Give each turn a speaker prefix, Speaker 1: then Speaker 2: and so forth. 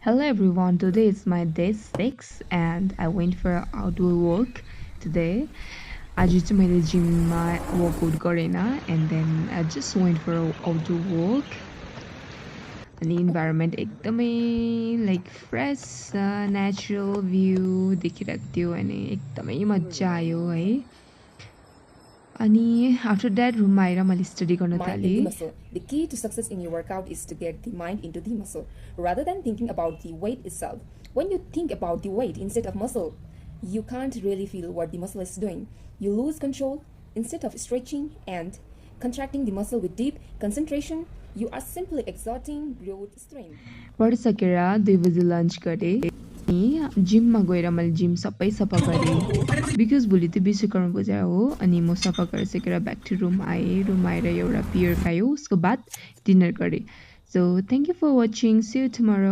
Speaker 1: Hello everyone, today is my day 6 and I went for an outdoor walk today. आज चाहिँ मैले जिममा workout गरेन and then I just went for an outdoor walk. अनि environment एकदमै like fresh natural view देखिरहेको थियो अनि एकदमै मजा आयो है. अनि आफ्टर द्याट रुममा आएर मैले स्टडी गर्न
Speaker 2: Mind in the
Speaker 1: थालेँ.
Speaker 2: muscle. The key to success in your workout is to get the mind into the muscle rather than thinking about the weight itself. When you think about the weight instead of muscle, you can't really feel what the muscle is doing. You lose control. Instead of stretching and contracting the muscle with deep concentration, you are simply exerting brute strength.
Speaker 1: पढिसकेर 2 बजे lunch गरेँ अनि जिममा गएर मैले gym सबै सफा गरेँ because भोलि त विश्वकर्मा पूजा हो अनि म सफा गरिसकेर ब्याक टु रुम आएर एउटा बियर खायो उसको बाद डिनर गरेँ. So thank you for watching. See you tomorrow.